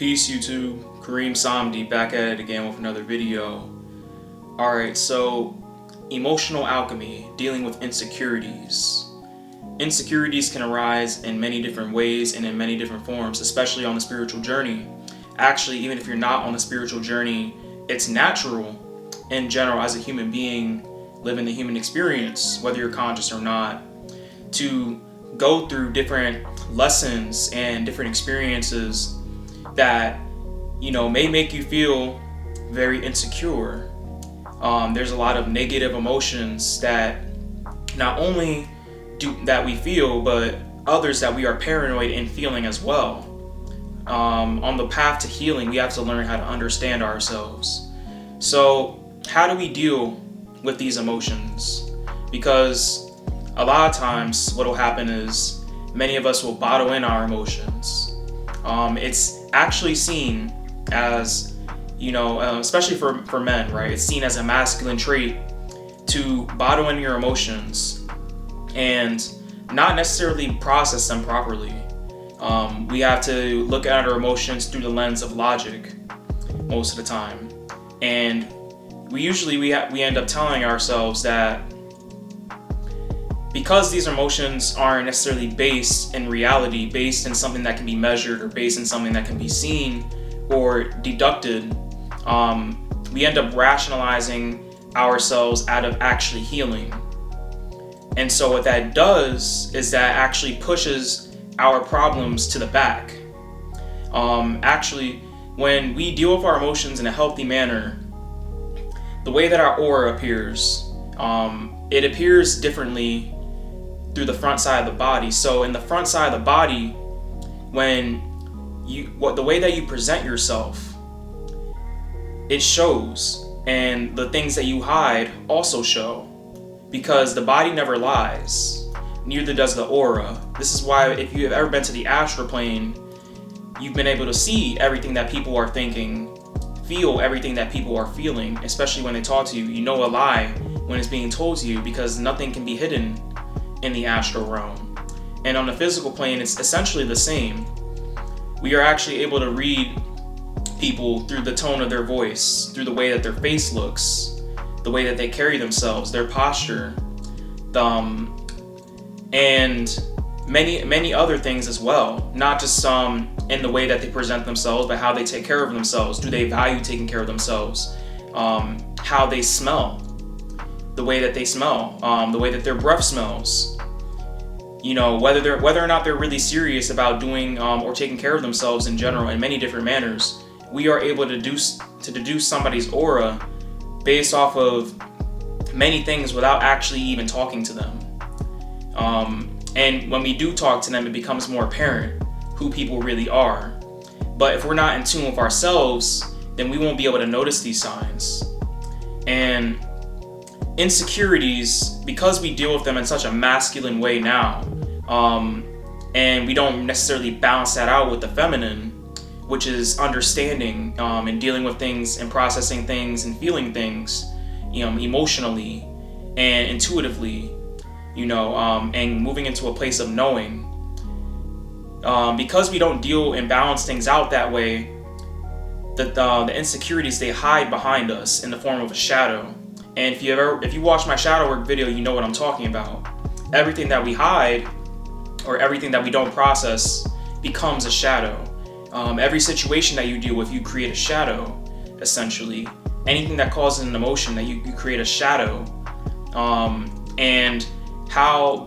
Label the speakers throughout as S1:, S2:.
S1: Peace YouTube, Kareem Samdi back at it again with another video. Alright, so emotional alchemy, dealing with insecurities. Insecurities can arise in many different ways and in many different forms, especially on the spiritual journey. Actually, even if you're not on the spiritual journey, it's natural in general as a human being living the human experience, whether you're conscious or not, to go through different lessons and different experiences that may make you feel very insecure. There's a lot of negative emotions that not only that we feel, but others that we are paranoid in feeling as well. On the path to healing, we have to learn how to understand ourselves. So how do we deal with these emotions? Because a lot of times what will happen is many of us will bottle in our emotions. It's actually seen as, especially for men, right? It's seen as a masculine trait to bottle in your emotions and not necessarily process them properly. We have to look at our emotions through the lens of logic most of the time. And we end up telling ourselves that because these emotions aren't necessarily based in reality, based in something that can be measured or based in something that can be seen or deducted, we end up rationalizing ourselves out of actually healing. And so what that does is that actually pushes our problems to the back. Actually, when we deal with our emotions in a healthy manner, the way that our aura appears, it appears differently through the front side of the body. So in the front side of the body, the way that you present yourself, it shows, and the things that you hide also show, because the body never lies, neither does the aura. This is why if you have ever been to the astral plane, you've been able to see everything that people are thinking, feel everything that people are feeling, especially when they talk to you. You know a lie when it's being told to you, because nothing can be hidden in the astral realm. And on the physical plane, it's essentially the same. We are actually able to read people through the tone of their voice, through the way that their face looks, the way that they carry themselves, their posture, and many other things as well. Not just in the way that they present themselves, but how they take care of themselves. Do they value taking care of themselves? How they smell, the way that they smell, the way that their breath smells. Whether or not they're really serious about doing or taking care of themselves in general in many different manners. We are able to deduce somebody's aura based off of many things without actually even talking to them. And when we do talk to them, it becomes more apparent who people really are. But if we're not in tune with ourselves, then we won't be able to notice these signs. And insecurities, because we deal with them in such a masculine way now, and we don't necessarily balance that out with the feminine, which is understanding and dealing with things and processing things and feeling things, emotionally and intuitively, and moving into a place of knowing. Because we don't deal and balance things out that way, the insecurities, they hide behind us in the form of a shadow. And if you watch my shadow work video, you know what I'm talking about. Everything that we hide or everything that we don't process becomes a shadow. Every situation that you deal with, you create a shadow, essentially. Anything that causes an emotion, that you create a shadow. And how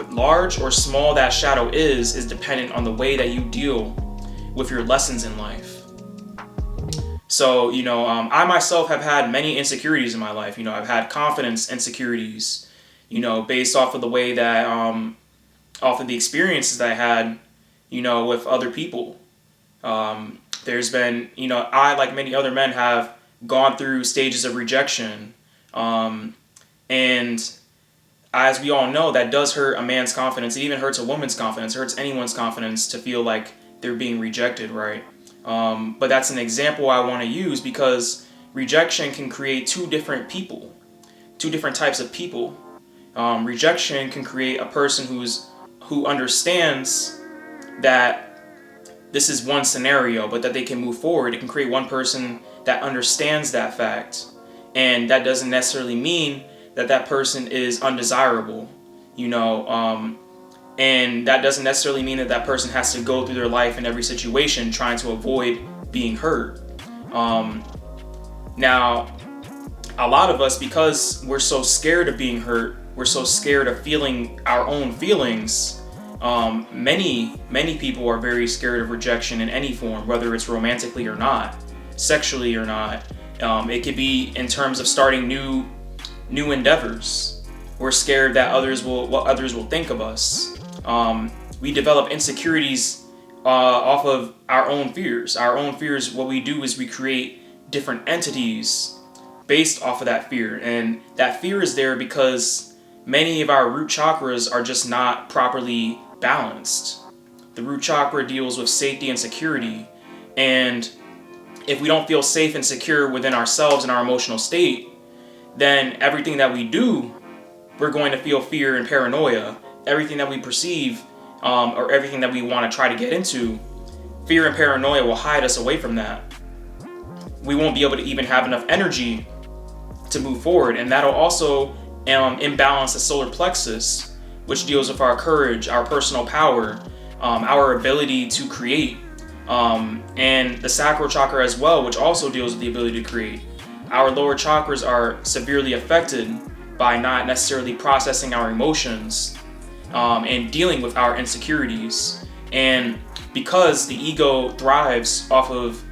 S1: large or small that shadow is dependent on the way that you deal with your lessons in life. So, I myself have had many insecurities in my life. I've had confidence insecurities, based off of the way that, off of the experiences that I had, with other people. There's been, I, like many other men, have gone through stages of rejection. And as we all know, that does hurt a man's confidence. It even hurts a woman's confidence. It hurts anyone's confidence to feel like they're being rejected, right? But that's an example I want to use, because rejection can create two different types of people. Rejection can create a person who understands that this is one scenario, but that they can move forward. It can create one person that understands that fact. And that doesn't necessarily mean that that person is undesirable, and that doesn't necessarily mean that that person has to go through their life in every situation trying to avoid being hurt. Now, a lot of us, because we're so scared of being hurt, we're so scared of feeling our own feelings. Many people are very scared of rejection in any form, whether it's romantically or not, sexually or not. It could be in terms of starting new endeavors. We're scared that what others will think of us. We develop insecurities off of our own fears. Our own fears, what we do is we create different entities based off of that fear. And that fear is there because many of our root chakras are just not properly balanced. The root chakra deals with safety and security. And if we don't feel safe and secure within ourselves and our emotional state, then everything that we do, we're going to feel fear and paranoia. Everything that we perceive, or everything that we want to try to get into, fear and paranoia will hide us away from that. We won't be able to even have enough energy to move forward, and that'll also imbalance the solar plexus, which deals with our courage, our personal power, our ability to create, and the sacral chakra as well, which also deals with the ability to create. Our lower chakras are severely affected by not necessarily processing our emotions and dealing with our insecurities. And because the ego thrives off of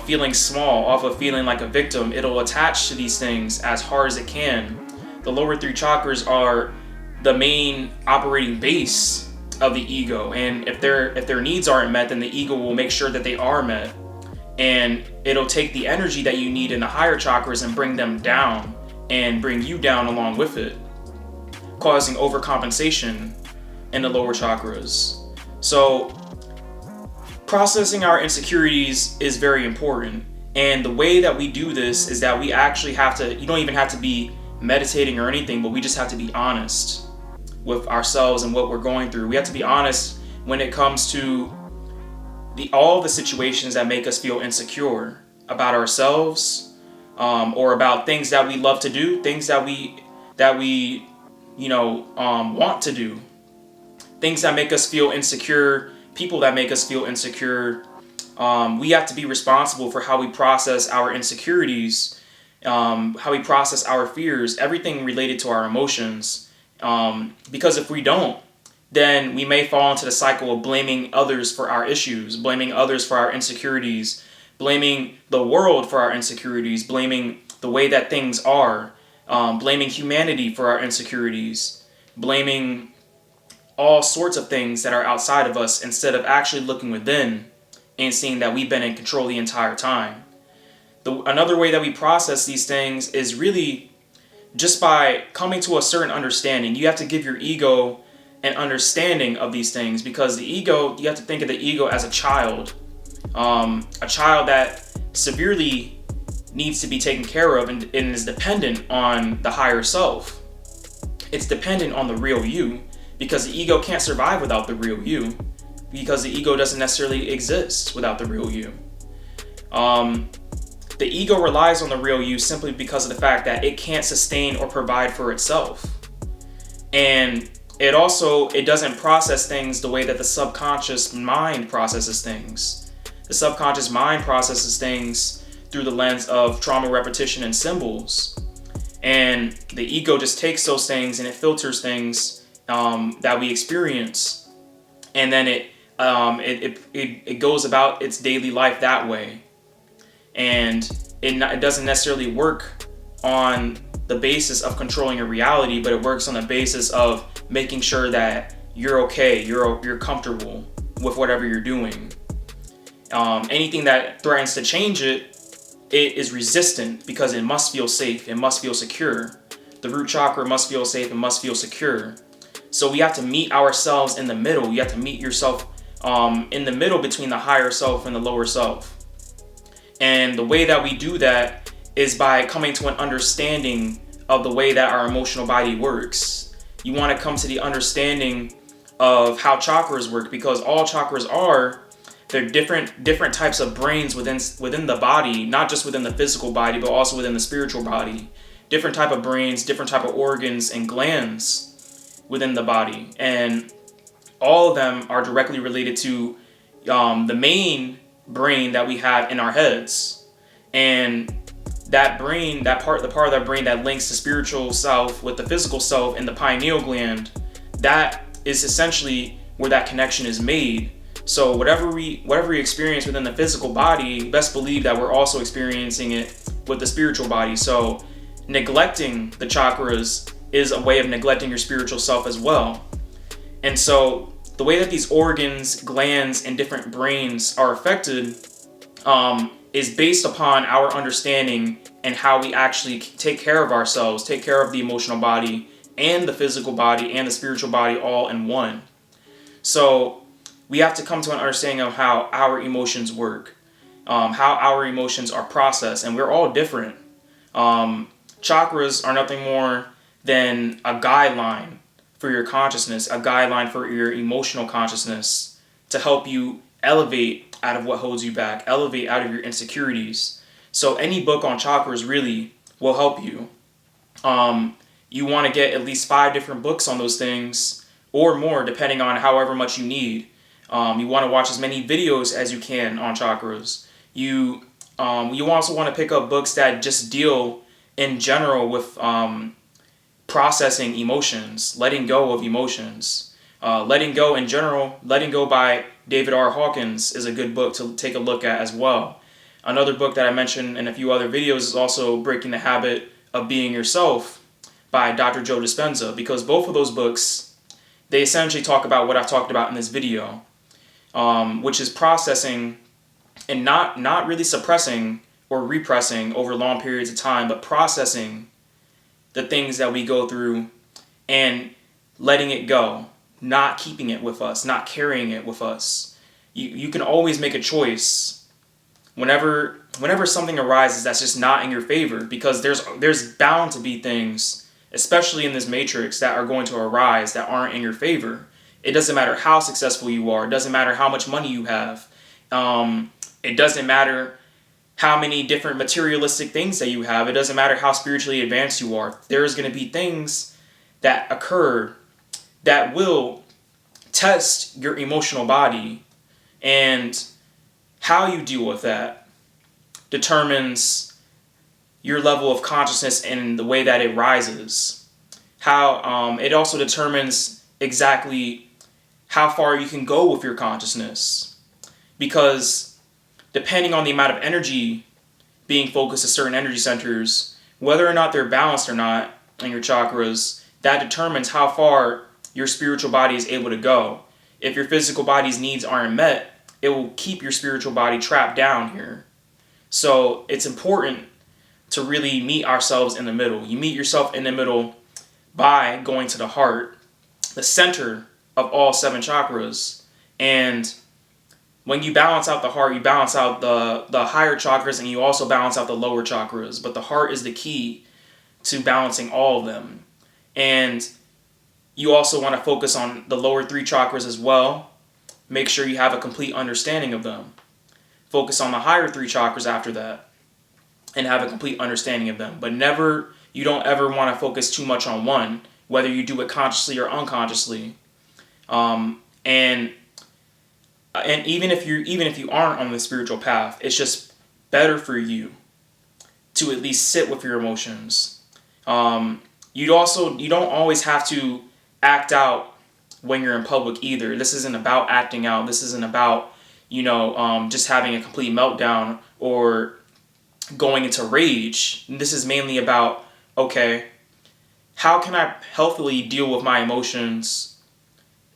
S1: feeling small, off of feeling like a victim, it'll attach to these things as hard as it can. The lower three chakras are the main operating base of the ego, and if their needs aren't met, then the ego will make sure that they are met, and it'll take the energy that you need in the higher chakras and bring them down and bring you down along with it, causing overcompensation in the lower chakras. So processing our insecurities is very important, and the way that we do this is that we actually have to, you don't even have to be meditating or anything, but we just have to be honest with ourselves and what we're going through. We have to be honest when it comes to all the situations that make us feel insecure about ourselves, or about things that we love to do, things that we want to do, things that make us feel insecure, people that make us feel insecure. We have to be responsible for how we process our insecurities, how we process our fears, everything related to our emotions. Because if we don't, then we may fall into the cycle of blaming others for our issues, blaming others for our insecurities, blaming the world for our insecurities, blaming the way that things are, blaming humanity for our insecurities, blaming all sorts of things that are outside of us instead of actually looking within and seeing that we've been in control the entire time. Another way that we process these things is really just by coming to a certain understanding. You have to give your ego an understanding of these things, because the ego, you have to think of the ego as a child that severely needs to be taken care of and is dependent on the higher self. It's dependent on the real you, because the ego can't survive without the real you, because the ego doesn't necessarily exist without the real you. The ego relies on the real you simply because of the fact that it can't sustain or provide for itself. And it doesn't process things the way that the subconscious mind processes things. The subconscious mind processes things through the lens of trauma, repetition, and symbols. And the ego just takes those things and it filters things that we experience. And then it goes about its daily life that way. And it doesn't necessarily work on the basis of controlling your reality, but it works on the basis of making sure that you're okay, you're comfortable with whatever you're doing. Anything that threatens to change it is resistant, because it must feel safe, it must feel secure. The root chakra must feel safe and must feel secure. So we have to meet ourselves in the middle. You have to meet yourself in the middle between the higher self and the lower self. And the way that we do that is by coming to an understanding of the way that our emotional body works. You want to come to the understanding of how chakras work, because all chakras are There are different types of brains within the body, not just within the physical body, but also within the spiritual body. Different type of brains, different type of organs and glands within the body, and all of them are directly related to the main brain that we have in our heads. And that brain, the part of that brain that links the spiritual self with the physical self in the pineal gland, that is essentially where that connection is made. So whatever we experience within the physical body, best believe that we're also experiencing it with the spiritual body. So neglecting the chakras is a way of neglecting your spiritual self as well. And so the way that these organs, glands, and different brains are affected is based upon our understanding and how we actually take care of ourselves, take care of the emotional body and the physical body and the spiritual body all in one. So we have to come to an understanding of how our emotions work, how our emotions are processed, and we're all different. Chakras are nothing more than a guideline for your consciousness, a guideline for your emotional consciousness to help you elevate out of what holds you back, elevate out of your insecurities. So any book on chakras really will help you. You want to get at least 5 different books on those things or more, depending on however much you need. You want to watch as many videos as you can on chakras. You also want to pick up books that just deal in general with processing emotions, letting go of emotions. Letting Go in general, Letting Go by David R. Hawkins is a good book to take a look at as well. Another book that I mentioned in a few other videos is also Breaking the Habit of Being Yourself by Dr. Joe Dispenza, because both of those books, they essentially talk about what I've talked about in this video, which is processing and not really suppressing or repressing over long periods of time, but processing the things that we go through and letting it go, not keeping it with us, not carrying it with us. You can always make a choice whenever something arises that's just not in your favor, because there's bound to be things, especially in this matrix, that are going to arise that aren't in your favor. It doesn't matter how successful you are. It doesn't matter how much money you have. It doesn't matter how many different materialistic things that you have. It doesn't matter how spiritually advanced you are. There is going to be things that occur that will test your emotional body, and how you deal with that determines your level of consciousness and the way that it rises. How it also determines exactly how far you can go with your consciousness, because depending on the amount of energy being focused at certain energy centers, whether or not they're balanced or not in your chakras, that determines how far your spiritual body is able to go. If your physical body's needs aren't met, it will keep your spiritual body trapped down here. So it's important to really meet ourselves in the middle. You meet yourself in the middle by going to the heart, the center of all 7 chakras. And when you balance out the heart, you balance out the higher chakras, and you also balance out the lower chakras. But the heart is the key to balancing all of them. And you also want to focus on the lower 3 chakras as well. Make sure you have a complete understanding of them. Focus on the higher 3 chakras after that and have a complete understanding of them. But you don't ever want to focus too much on one, whether you do it consciously or unconsciously. And even if you aren't on the spiritual path, it's just better for you to at least sit with your emotions. You don't always have to act out when you're in public either. This isn't about acting out. This isn't about just having a complete meltdown or going into rage. This is mainly about, okay, how can I healthily deal with my emotions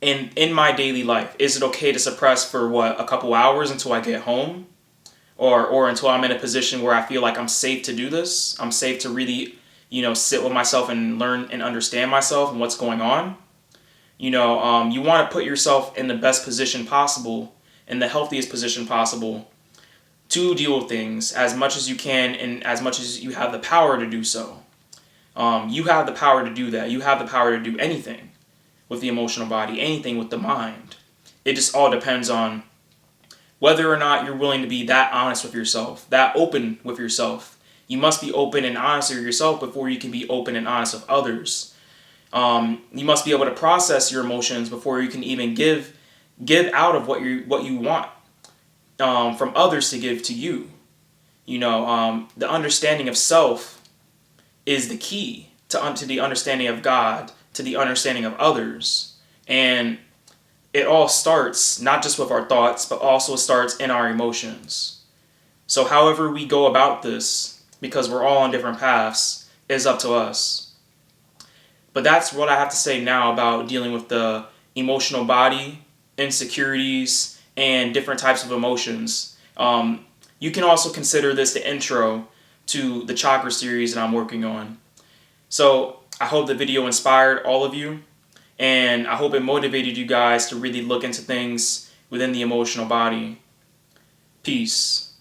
S1: in my daily life? Is it okay to suppress for a couple hours until I get home? Or until I'm in a position where I feel like I'm safe to do this? I'm safe to really, sit with myself and learn and understand myself and what's going on? You want to put yourself in the best position possible, in the healthiest position possible, to deal with things as much as you can and as much as you have the power to do so. You have the power to do that. You have the power to do anything with the emotional body, anything with the mind. It just all depends on whether or not you're willing to be that honest with yourself, that open with yourself. You must be open and honest with yourself before you can be open and honest with others. You must be able to process your emotions before you can even give out of what you want from others to give to you. The understanding of self is the key to the understanding of God, to the understanding of others. And it all starts not just with our thoughts, but also starts in our emotions. So however we go about this, because we're all on different paths, is up to us. But that's what I have to say now about dealing with the emotional body, insecurities, and different types of emotions. You can also consider this the intro to the chakra series that I'm working on. So I hope the video inspired all of you, and I hope it motivated you guys to really look into things within the emotional body. Peace.